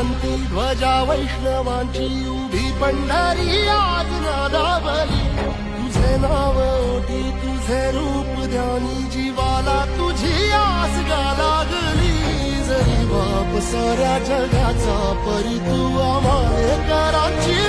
क्रांती ध्वजा वैष्णवांची उभी पंढरी आज नादावली तुझे नाव ओटी तुझे रूप ध्यानी जीवाला तुझी आस गा लागली जरी बाप साऱ्या जगाचा परी तू आम्हाले कराची